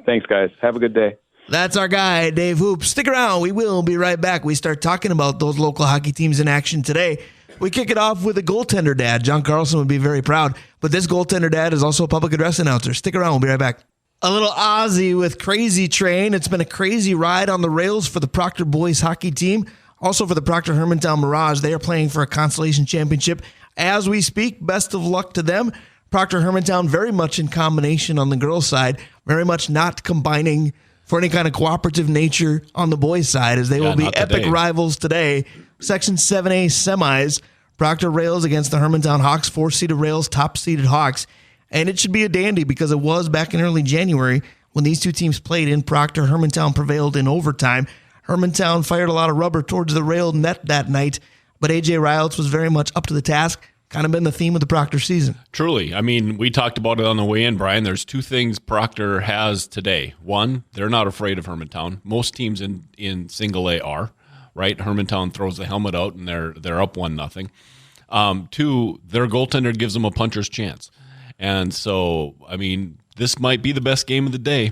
Thanks, guys. Have a good day. That's our guy, Dave Hoops. Stick around. We will be right back. We start talking about those local hockey teams in action today. We kick it off with a goaltender dad. John Carlson would be very proud. But this goaltender dad is also a public address announcer. Stick around. We'll be right back. A little Aussie with Crazy Train. It's been a crazy ride on the rails for the Proctor boys hockey team. Also for the Proctor Hermantown Mirage. They are playing for a consolation championship as we speak. Best of luck to them. Proctor Hermantown very much in combination on the girls' side. Very much not combining for any kind of cooperative nature on the boys' side, as they will be epic rivals today. Section 7A semis, Proctor Rails against the Hermantown Hawks, 4-seeded Rails, top-seeded Hawks. And it should be a dandy because it was back in early January when these two teams played in Proctor. Hermantown prevailed in overtime. Hermantown fired a lot of rubber towards the rail net that night, but A.J. Reyelts was very much up to the task. Kind of been the theme of the Proctor season. Truly. I mean, we talked about it on the way in, Brian. There's 2 things Proctor has today. One, they're not afraid of Hermantown. Most teams in single A are, right? Hermantown throws the helmet out and they're up 1-0. 2, their goaltender gives them a puncher's chance. And so, I mean, this might be the best game of the day.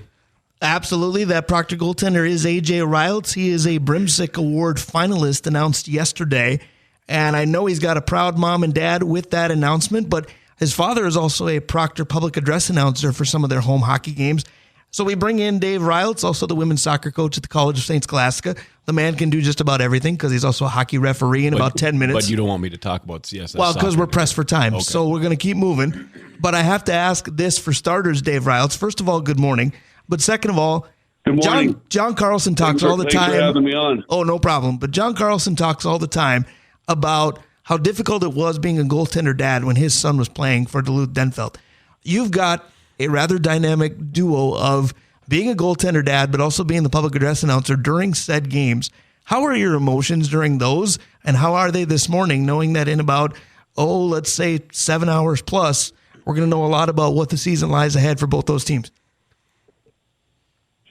Absolutely. That Proctor goaltender is A.J. Reyelts. He is a Brimsick Award finalist announced yesterday. And I know he's got a proud mom and dad with that announcement, but his father is also a Proctor public address announcer for some of their home hockey games. So we bring in Dave Reyelts, also the women's soccer coach at the College of St. Scholastica. The man can do just about everything because he's also a hockey referee in about 10 minutes. But you don't want me to talk about CSS Well, because we're pressed for time. Okay. So we're going to keep moving. But I have to ask this for starters, Dave Reyelts. First of all, good morning. But second of all, good morning. John Carlson talks all the time. Thanks for having me on. Oh, no problem. But John Carlson talks all the time about how difficult it was being a goaltender dad when his son was playing for Duluth-Denfeld. You've got a rather dynamic duo of being a goaltender dad, but also being the public address announcer during said games. How are your emotions during those, and how are they this morning, knowing that in about, let's say 7 hours plus, we're going to know a lot about what the season lies ahead for both those teams?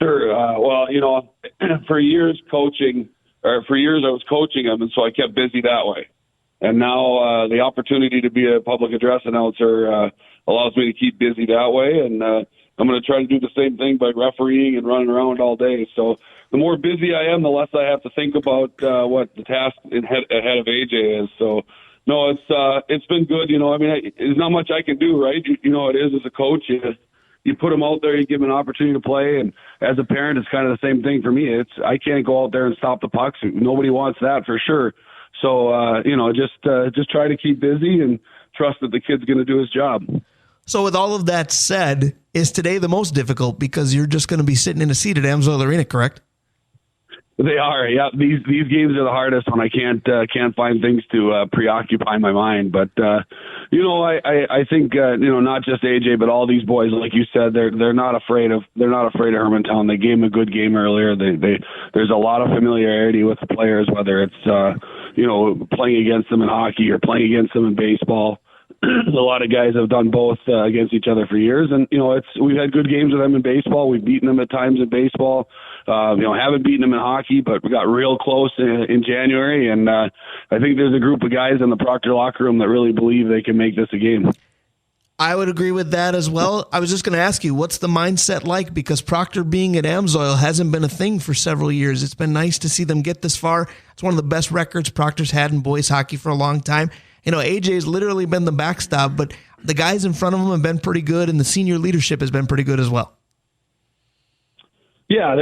Sure. Well, for years I was coaching them, and so I kept busy that way. And now the opportunity to be a public address announcer allows me to keep busy that way. And I'm going to try to do the same thing by refereeing and running around all day. So the more busy I am, the less I have to think about what the task ahead of AJ is. So, no, it's been good. There's not much I can do, right? You know it is as a coach. You put them out there, you give them an opportunity to play, and as a parent, it's kind of the same thing for me. I can't go out there and stop the pucks. Nobody wants that for sure. So, just try to keep busy and trust that the kid's going to do his job. So with all of that said, is today the most difficult because you're just going to be sitting in a seat at AmSoil Arena, correct? They are, yeah. These games are the hardest when I can't find things to preoccupy my mind. But I think not just AJ, but all these boys, like you said, they're not afraid of Hermantown. They gave them a good game earlier. There's a lot of familiarity with the players, whether it's playing against them in hockey or playing against them in baseball. A lot of guys have done both against each other for years, and we've had good games with them in baseball. We've beaten them at times in baseball. Haven't beaten them in hockey, but we got real close in January, and I think there's a group of guys in the Proctor locker room that really believe they can make this a game. I would agree with that as well. I was just going to ask you, what's the mindset like? Because Proctor being at AmSoil hasn't been a thing for several years. It's been nice to see them get this far. It's one of the best records Proctor's had in boys hockey for a long time. AJ's literally been the backstop, but the guys in front of him have been pretty good, and the senior leadership has been pretty good as well. Yeah,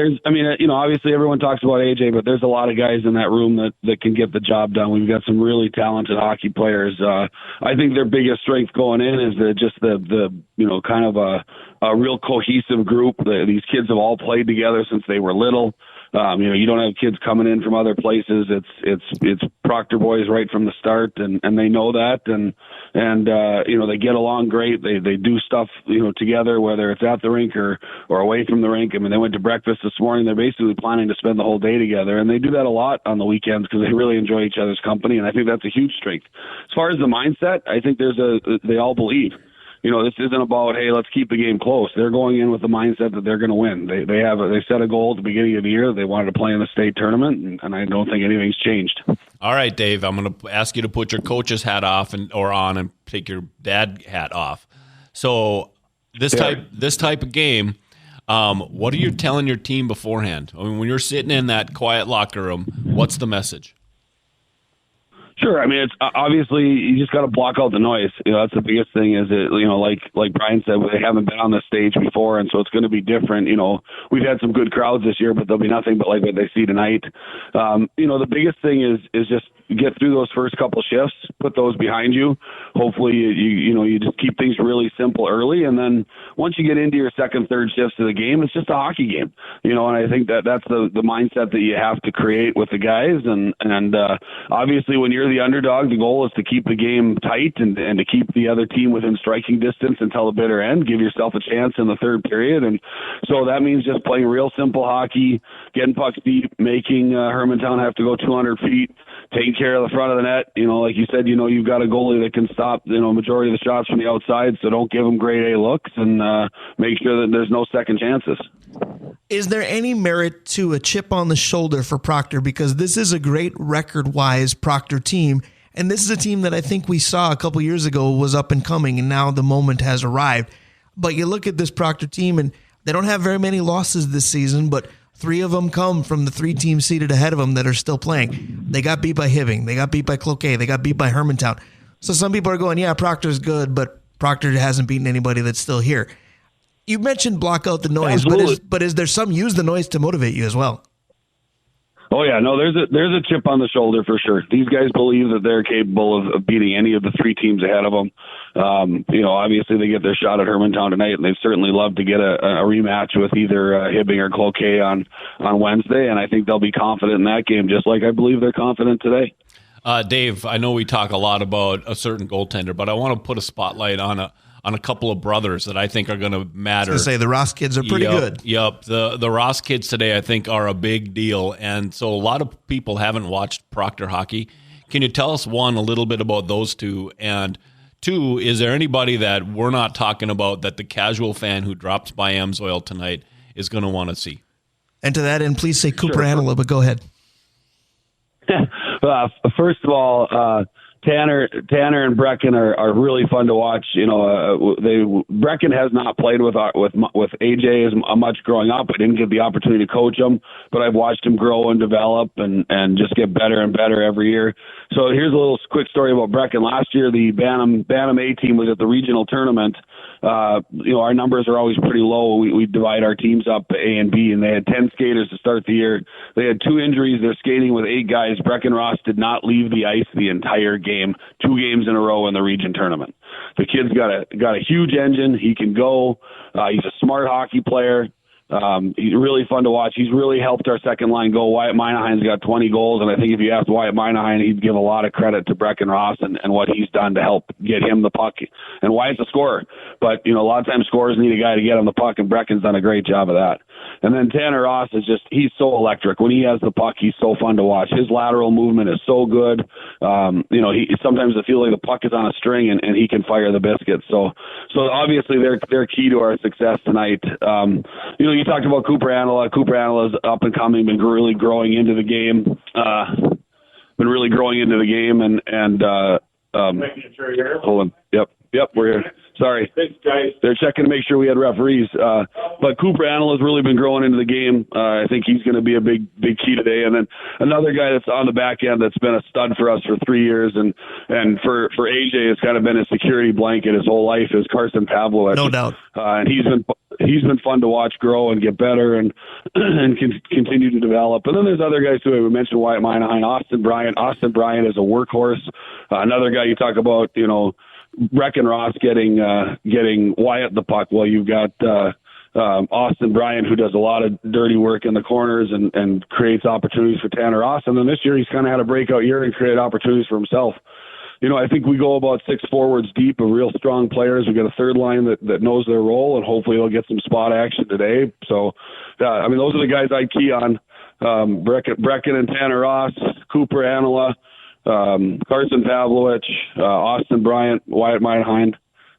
obviously everyone talks about AJ, but there's a lot of guys in that room that can get the job done. We've got some really talented hockey players. I think their biggest strength going in is the kind of a real cohesive group. These kids have all played together since they were little. You don't have kids coming in from other places. It's Proctor boys right from the start, and they know that, and they get along great. They do stuff together, whether it's at the rink or away from the rink. I mean, they went to breakfast this morning. They're basically planning to spend the whole day together, and they do that a lot on the weekends because they really enjoy each other's company, and I think that's a huge strength. As far as the mindset, I think they all believe. This isn't about, hey, let's keep the game close. They're going in with the mindset that they're going to win. They set a goal at the beginning of the year. They wanted to play in the state tournament, and I don't think anything's changed. All right, Dave, I'm going to ask you to put your coach's hat off or on and take your dad hat off. So this type of game, what are you telling your team beforehand? I mean, when you're sitting in that quiet locker room, what's the message? Sure. I mean, it's obviously you just got to block out the noise. That's the biggest thing. Is it like Brian said, they haven't been on the stage before, and so it's going to be different. We've had some good crowds this year, but they'll be nothing but like what they see tonight. The biggest thing is just get through those first couple shifts, put those behind you. Hopefully, you just keep things really simple early, and then once you get into your second, third shifts of the game, it's just a hockey game. And I think that's the mindset that you have to create with the guys, and obviously when you're the underdog, the goal is to keep the game tight and to keep the other team within striking distance until the bitter end. Give yourself a chance in the third period, and so that means just playing real simple hockey, getting pucks deep, making Hermantown have to go 200 feet, taking care of the front of the net. Like you said, you've got a goalie that can stop majority of the shots from the outside, so don't give them grade A looks, and make sure that there's no second chances. Is there any merit to a chip on the shoulder for Proctor? Because this is a great record-wise Proctor team, and this is a team that I think we saw a couple years ago was up and coming, and now the moment has arrived. But you look at this Proctor team, and they don't have very many losses this season, but 3 of them come from the 3 teams seated ahead of them that are still playing. They got beat by Hibbing. They got beat by Cloquet. They got beat by Hermantown. So some people are going, yeah, Proctor's good, but Proctor hasn't beaten anybody that's still here. You mentioned block out the noise, but is there some use the noise to motivate you as well? Oh yeah, no, there's a chip on the shoulder for sure. These guys believe that they're capable of beating any of the 3 teams ahead of them. Obviously they get their shot at Hermantown tonight, and they'd certainly love to get a rematch with either Hibbing or Cloquet on Wednesday, and I think they'll be confident in that game, just like I believe they're confident today. Dave, I know we talk a lot about a certain goaltender, but I want to put a spotlight on a couple of brothers that I think are going to matter. I was going to say, the Ross kids are pretty good. Yep. The Ross kids today, I think, are a big deal. And so a lot of people haven't watched Proctor hockey. Can you tell us, one, a little bit about those two? And two, is there anybody that we're not talking about that the casual fan who drops by AmSoil tonight is going to want to see? And to that end, please say Cooper Anola, but go ahead. First of all, Tanner and Brecken are really fun to watch. Brecken has not played with AJ as much growing up. I didn't get the opportunity to coach him, but I've watched him grow and develop and just get better and better every year. So here's a little quick story about Brecken. Last year, the Bantam A team was at the regional tournament. Our numbers are always pretty low. We divide our teams up A and B, and they had 10 skaters to start the year. They had 2 injuries. They're skating with 8 guys. Brecken Ross did not leave the ice the entire game, 2 games in a row in the region tournament. The kid's got a huge engine. He can go. He's a smart hockey player. He's really fun to watch. He's really helped our second line go. Wyatt Minahine's got 20 goals, and I think if you asked Wyatt Minahine, he'd give a lot of credit to Brecken Ross and what he's done to help get him the puck. And Wyatt's a scorer, but a lot of times scorers need a guy to get him the puck, and Brecken's done a great job of that. And then Tanner Ross he's so electric. When he has the puck, he's so fun to watch. His lateral movement is so good. He sometimes I feel like the puck is on a string and he can fire the biscuits. So obviously they're key to our success tonight. You talked about Cooper Anola. Cooper Anola's up and coming, been really growing into the game. Making sure you're here. Hold on. Yep, we're here. Sorry. Thanks, guys. They're checking to make sure we had referees. But Cooper Anola has really been growing into the game. I think he's going to be a big key today. And then another guy that's on the back end that's been a stud for us for 3 years, and for AJ has kind of been a security blanket his whole life, is Carson Pavlovich. No doubt. And he's been fun to watch grow and get better and continue to develop. And then there's other guys too. We mentioned Wyatt Minahine, Austin Bryant. Austin Bryant is a workhorse. Another guy you talk about, Brecken Ross getting Wyatt the puck. Well, you've got Austin Bryant, who does a lot of dirty work in the corners and creates opportunities for Tanner Ross. And then this year he's kind of had a breakout year and created opportunities for himself. I think we go about 6 forwards deep of real strong players. We've got a third line that knows their role, and hopefully they'll get some spot action today. So, those are the guys I key on. Brecken and Tanner Ross, Cooper Anola, Carson Pavlovich, Austin Bryant, Wyatt Minahine.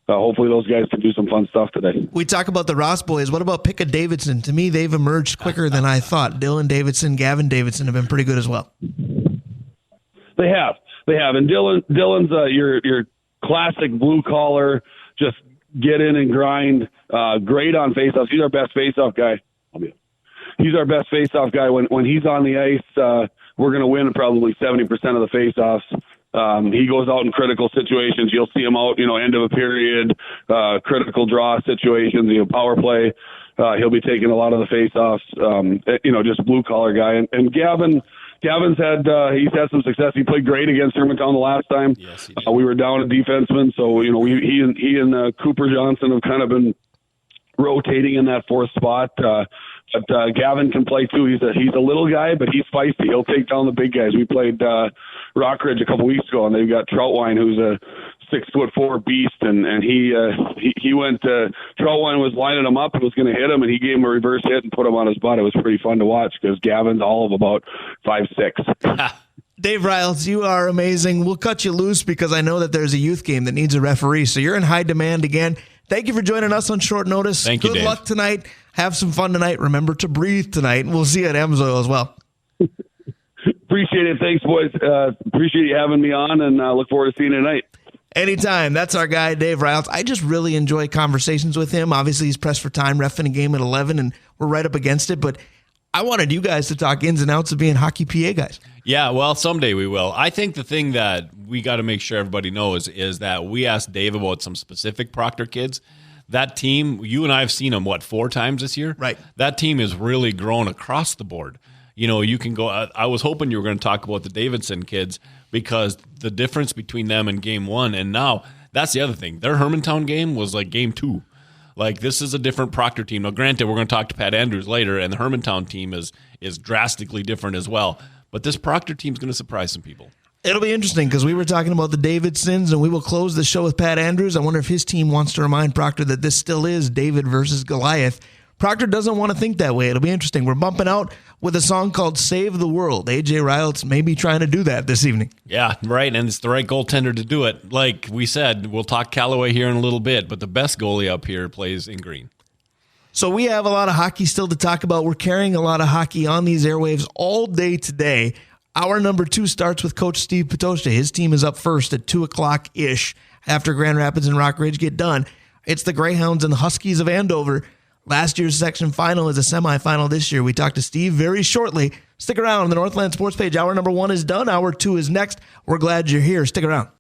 Hopefully those guys can do some fun stuff today. We talk about the Ross boys. What about Pekka Davidson? To me, they've emerged quicker than I thought. Dylan Davidson, Gavin Davidson have been pretty good as well. They have. And Dylan's your classic blue collar, just get in and grind. Great on faceoffs. He's our best faceoff guy. He's our best faceoff guy. When he's on the ice, we're going to win probably 70% of the faceoffs. He goes out in critical situations. You'll see him out, end of a period, critical draw situations, power play. He'll be taking a lot of the faceoffs. Just blue collar guy. And Gavin's he's had some success. He played great against Hermantown the last time. Yes, he did. We were down a defenseman, so he and Cooper Johnson have kind of been rotating in that 4th spot. But Gavin can play too. He's a little guy, but he's feisty. He'll take down the big guys. We played Rockridge a couple weeks ago, and they've got Troutwine, who's a 6'4" beast, and he went. Troutwine was lining him up and was going to hit him, and he gave him a reverse hit and put him on his butt. It was pretty fun to watch because Gavin's all of about 5'6". Dave Reyelts, you are amazing. We'll cut you loose because I know that there's a youth game that needs a referee, so you're in high demand again. Thank you for joining us on short notice. Thank you, Dave. Good luck tonight. Have some fun tonight. Remember to breathe tonight. And we'll see you at Amsoil as well. Appreciate it. Thanks, boys. Appreciate you having me on, and look forward to seeing you tonight. Anytime. That's our guy, Dave Reyelts. I just really enjoy conversations with him. Obviously, he's pressed for time, reffing a game at 11, and we're right up against it. But I wanted you guys to talk ins and outs of being hockey PA guys. Yeah, well, someday we will. I think the thing that we got to make sure everybody knows is that we asked Dave about some specific Proctor kids. That team, you and I have seen them, 4 times this year? Right. That team has really grown across the board. You can go, I was hoping you were going to talk about the Davidson kids because the difference between them and game 1 and now, that's the other thing. Their Hermantown game was like game 2. Like, this is a different Proctor team. Now, granted, we're going to talk to Pat Andrews later, and the Hermantown team is drastically different as well. But this Proctor team is going to surprise some people. It'll be interesting because we were talking about the Davidsons, and we will close the show with Pat Andrews. I wonder if his team wants to remind Proctor that this still is David versus Goliath. Proctor doesn't want to think that way. It'll be interesting. We're bumping out with a song called Save the World. AJ Reyelts may be trying to do that this evening. Yeah, right, and it's the right goaltender to do it. Like we said, we'll talk Callaway here in a little bit, but the best goalie up here plays in green. So we have a lot of hockey still to talk about. We're carrying a lot of hockey on these airwaves all day today. Hour number 2 starts with Coach Steve Potosha. His team is up first at 2 o'clock-ish after Grand Rapids and Rock Ridge get done. It's the Greyhounds and the Huskies of Andover. Last year's section final is a semifinal this year. We talked to Steve very shortly. Stick around on the Northland Sports Page. Hour number 1 is done. Hour 2 is next. We're glad you're here. Stick around.